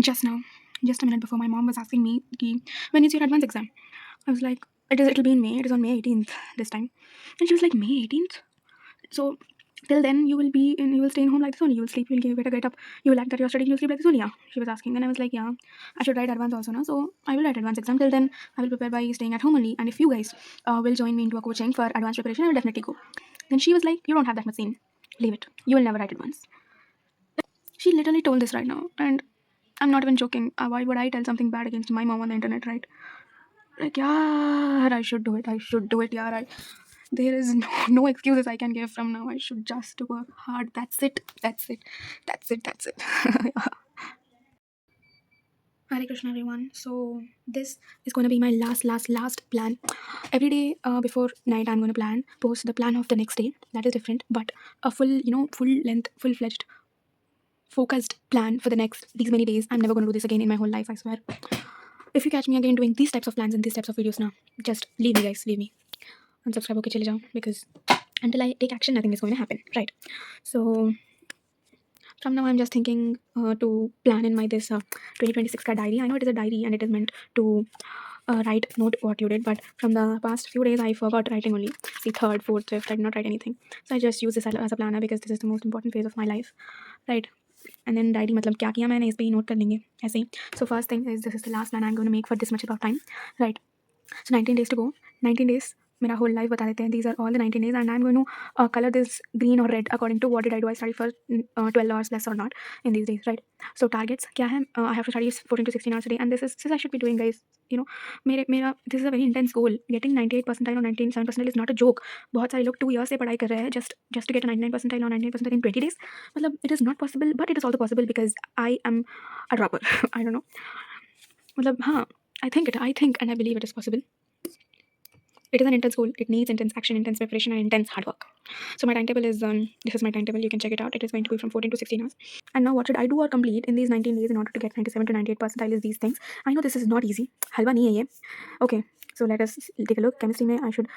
Just now, just a minute before, my mom was asking me, when is your advance exam? I was like, it'll be in May. It is on May 18th this time. And she was like, May 18th? So till then you will stay in home like this only. You will sleep, you will get up, you will act that you're studying, you'll sleep like this only. Yeah. She was asking. Then I was like, yeah, I should write advance also now. So I will write advance exam. Till then, I will prepare by staying at home only. And if you guys will join me into a coaching for advanced preparation, I will definitely go. Then she was like, you don't have that much scene. Leave it. You will never write advance. She literally told this right now. And I'm not even joking. Why would I tell something bad against my mom on the internet, right? Like, yeah, I should do it. I should do it. Yeah, there is no excuses I can give from now. I should just work hard. That's it. That's it. That's it. That's it. Hare Krishna, everyone. So this is going to be my last plan. Every day before night, I'm going to post the plan of the next day. That is different, but a full length, full fledged, focused plan for the next these many days. I'm never going to do this again in my whole life. I swear. If you catch me again doing these types of plans and these types of videos now, just leave me, guys. Leave me. Unsubscribe okay, chale jao, because until I take action, nothing is going to happen, right? So from now, I'm just thinking to plan in my this 2026 ka diary. I know it is a diary and it is meant to write note what you did, but from the past few days, I forgot writing only. See, third, fourth, fifth, I did not write anything. So I just use this as a planner because this is the most important phase of my life, right? And then diary मतलब क्या किया मैंने इस पे ही note कर लेंगे ऐसे ही. So first thing is this is the last plan I'm going to make for this much of time, right? So 19 days to go. 19 days मेरा whole life बता देते हैं. These are all the 19 days and I'm going to color this green or red according to what did I do. I studied for 12 hours less or not in these days, right? So targets क्या है? I have to study 14 to 16 hours a day and this I should be doing, guys. You know, मेरा this is a very intense goal. Getting 98 percentile or 97 percentile is not a joke. बहुत सारे लोग 2 years से पढ़ाई कर रहे हैं just to get a 99 percentile or 99 percentile in 20 days. मतलब it is not possible, but it is also possible because I am a dropper. I don't know. मतलब हाँ, I think and I believe it is possible. It is an intense goal. It needs intense action, intense preparation, and intense hard work. So my timetable is this is my timetable. You can check it out. It is going to be from 14 to 16 hours. And now what should I do or complete in these 19 days in order to get 97 to 98 percentile is these things. I know this is not easy. Halwa nahi hai ye. Okay. So let us take a look. Chemistry में I should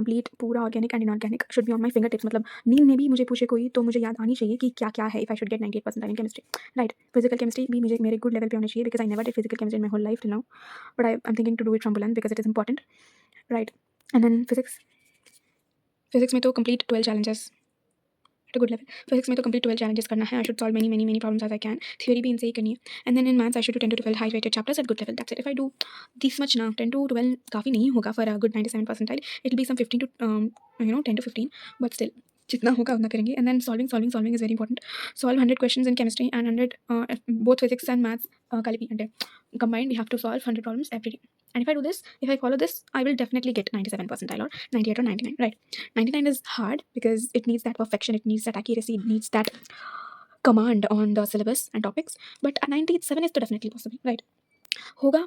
complete पूरा organic and inorganic should be on my fingertips. मतलब नींद में भी मुझे पूछे कोई तो मुझे याद आनी चाहिए कि क्या क्या है if I should get 98 percentile in chemistry. Right. Physical chemistry भी मुझे मेरे good level पे होना चाहिए because I never did physical chemistry in my whole life till now. But I'm thinking to do it from Buland because it is important. Right. And then physics में तो complete 12 challenges at a good level. Physics में तो complete 12 challenges करना है. I should solve many problems as I can. Theory भी इनसे ही करनी है. And then in maths I should do 10 to 12 high weighted chapters at good level. That's it. If I do this much now, 10 to 12 काफ़ी नहीं होगा for a good 97 percentile. It'll be some 15 to 10 to 15. But still जितना होगा उतना करेंगे. And then solving is very important. Solve 100 questions in chemistry and 100 both physics and maths కలిపి అంటే combined we have to solve 100 problems every day. And if I do this, if I follow this, I will definitely get 97 percentile or 98 or 99, right? 99 is hard because it needs that perfection, it needs that accuracy, it needs that command on the syllabus and topics. But 97 is तो definitely possible, right? होगा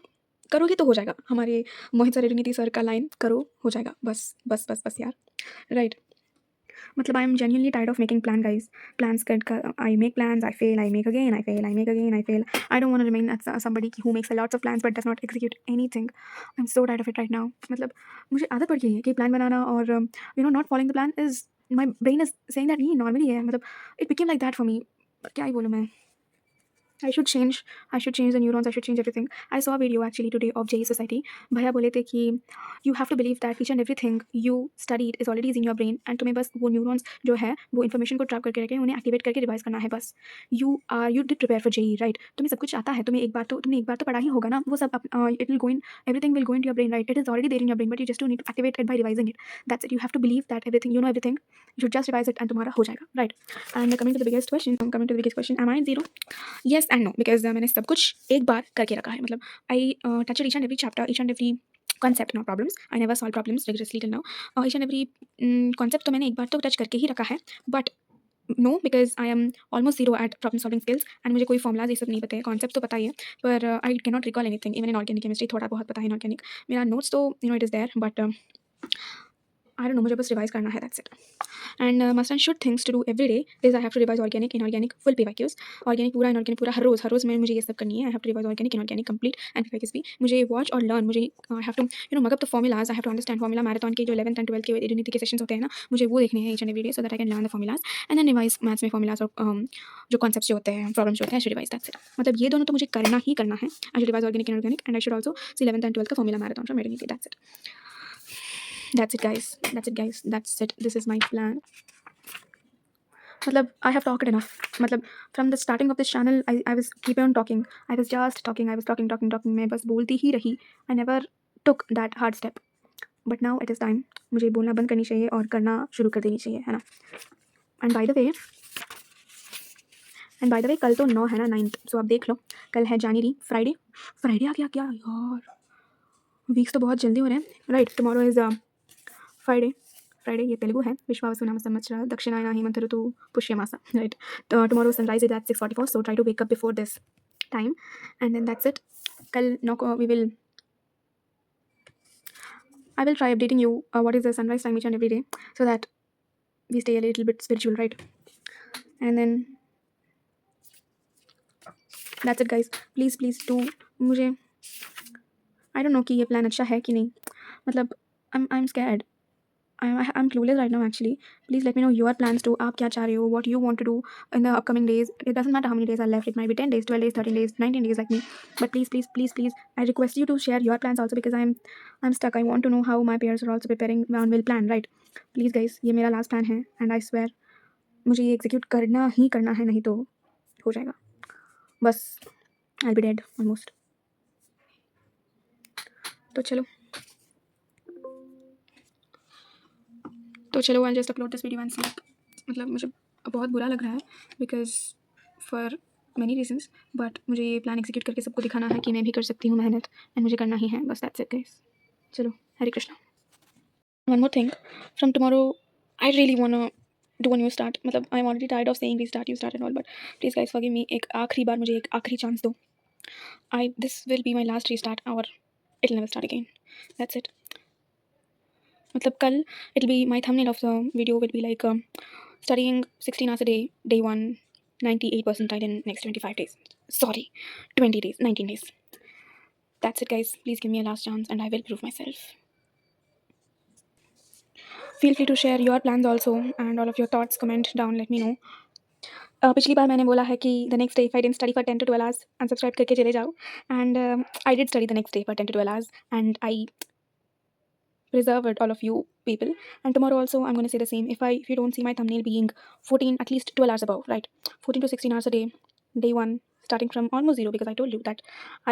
करोगे तो हो जाएगा. हमारे मोहित sir रीति sir का line करो हो जाएगा. बस यार, right? मतलब I am genuinely tired of making plan, guys. Plans I make plans, I fail, I make again, I fail, I make again, I fail. I don't want to remain as somebody who makes lots of plans but does not execute anything. I'm so tired of it right now. मतलब मुझे आदत पड़ गई है कि plan बनाना और not following the plan is my brain is saying that ये normally है. मतलब it became like that for me. क्या ही बोलूँ मैं. I should change the neurons, I should change everything. I saw a video actually today of JE Society. भैया बोले थे कि you have to believe that each and everything you studied is already in your brain and तुम्हें बस वो neurons जो है वो information को trap करके रखे उन्हें activate करके revise करना है बस. You did prepare for JE, right? तुम्हें सब कुछ आता है. तुमने एक बार तो पढ़ा ही होगा ना. वो सब it will go in, everything will go into your brain, right? It is already there in your brain, but you just don't need to activate it by revising it. That's it. You have to believe that everything, you know everything. You should just revise it and तुम्हारा हो जाएगा, right? And coming to the biggest question, am I zero? Yes and no, because मैंने सब कुछ एक बार करके रखा है. मतलब I touched each and every chapter, each and every concept, not problems. I never solve problems rigorously till now. Each and every concept तो मैंने एक बार तो touch करके ही रखा है. But no, because I am almost zero at problem solving skills and मुझे कोई formulas ये सब नहीं पता है. Concept तो पता ही है, पर I cannot recall anything. Even in organic chemistry थोड़ा बहुत पता है inorganic. मेरा notes तो it is there, but I don't know, मुझे बस रिवाइज करना है, that's it. And must and should things to do every day is I have to revise organic, inorganic, full PYQs, organic पूरा, inorganic पूरा, हर रोज़ में मुझे ये सब करनी है। I have to revise organic, inorganic complete and PYQs भी। मुझे वॉच और लर्न, मुझे I have to mug up the formulas, I have to understand formula. Marathon के जो 11th एंड 12th के यूनिटी के सेशंस होते हैं ना, मुझे वो देखने हैं each and every day, so that I can learn the formulas and then revise maths में फॉर्मुलाज और जो कॉन्सेप्ट्स जो होते हैं, प्रॉब्लम्स जो होते हैं, I should revise, that's it. मतलब ये दोनों तो मुझे करना ही करना है। I should revise organic, inorganic and I should also see 11th and 12th का formula marathon from unity, that's it. That's it, guys. That's it, guys. That's it. This is my plan. मतलब I have talked enough. मतलब from the starting of this channel, I was keep on talking. I was just talking. I was talking. मैं बस बोलती ही रही. I never took that hard step. But now it is time. मुझे बोलना बंद करनी चाहिए और करना शुरू कर देनी चाहिए, है ना? And by the way, कल तो 9 है ना, 9th. So आप देख लो, कल है January, Friday आ गया क्या यार? वीक्स तो बहुत जल्दी हो रहे हैं, राइट? टुमारो इज़ फ्राइडे, ये तेलुगु है। विश्वावसुनाम संवत्सर दक्षिणायन हेमंत ऋतु पुष्यमासा, right? Tomorrow sunrise is at 6:44, so try to wake up before this time and then that's it. कल I will try updating you what is the sunrise time each and every day, so that we stay a little bit spiritual, right? And then that's it, guys. Please do मुझे I don't know कि ये plan अच्छा है कि नहीं। मतलब I'm scared. I'm clueless right now actually. Please let me know your plans too. आप क्या चाह रहे हो? What you want to do in the upcoming days? It doesn't matter how many days are left. It might be 10 days, 12 days, 13 days, 19 days like me. But please, I request you to share your plans also, because I'm stuck. I want to know how my peers are also preparing on will plan, right? Please guys, ये मेरा last plan है and I swear मुझे ये execute करना ही करना है, नहीं तो हो जाएगा बस, I'll be dead almost. तो चलो I'll just upload this video and sleep. मतलब मुझे बहुत बुरा लग रहा है because for many reasons, but मुझे ये प्लान एग्जीक्यूट करके सबको दिखाना है कि मैं भी कर सकती हूँ मेहनत, एंड मुझे करना ही है बस, दैट्स इट गाइस। चलो, Hare Krishna. One more thing, from tomorrow I really want do a new start. मतलब I am already tired of saying restart, you start and all, but please guys forgive me. एक आखिरी बार मुझे एक आखिरी chance दो। This will be my last restart और it will never start again, that's it. मतलब कल it will be my thumbnail of the video will be like studying 16 hours a day, day 1, 98 percentile in next 25 days. Sorry, 20 days, 19 days. That's it, guys. Please give me a last chance and I will prove myself. Feel free to share your plans also and all of your thoughts. Comment down, let me know. पिछली बार मैंने बोला है कि the next day if I didn't study for 10 to 12 hours, unsubscribe करके चले जाओ, and I did study the next day for 10 to 12 hours and I preserved all of you people, and tomorrow also I'm going to say the same. If you don't see my thumbnail being 14, at least 12 hours above, right? 14 to 16 hours a day, day 1, starting from almost 0, because I told you that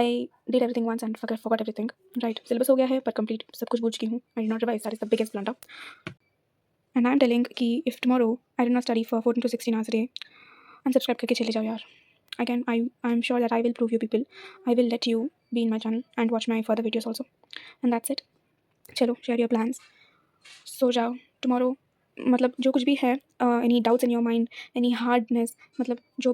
I did everything once and forgot everything, right? Syllabus हो गया है पर complete सब कुछ भूल चुकी हूँ. I did not revise, that is the biggest blunder. And I'm telling कि if tomorrow I did not study for 14 to 16 hours a day, unsubscribe करके चले जाओ यार. Again, I'm sure that I will prove you people. I will let you be in my channel and watch my further videos also. And that's it. चलो, share your plans, सो जाओ tomorrow. मतलब जो कुछ भी है, any doubts in your mind, any hardness, मतलब जो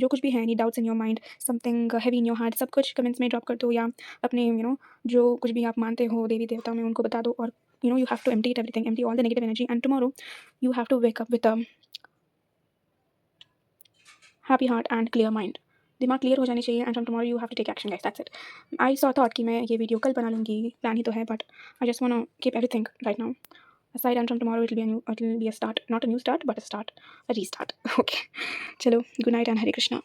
कुछ भी है, any doubts in your mind, something heavy in your heart, सब कुछ कमेंट्स में ड्रॉप कर दो, या अपने जो कुछ भी आप मानते हो देवी देवता में उनको बता दो, और you have to empty everything, empty all the negative energy, and tomorrow you have to wake up with a happy heart and clear mind. दिमाग क्लियर हो जानी चाहिए, and from tomorrow you have to take action guys, that's it. I thought कि मैं ये video कल बना लूँगी, प्लान ही तो है, but I just want to keep everything right now aside, and from tomorrow it will be a start, not a new start but a restart. Okay, chalo, good night and Hare Krishna.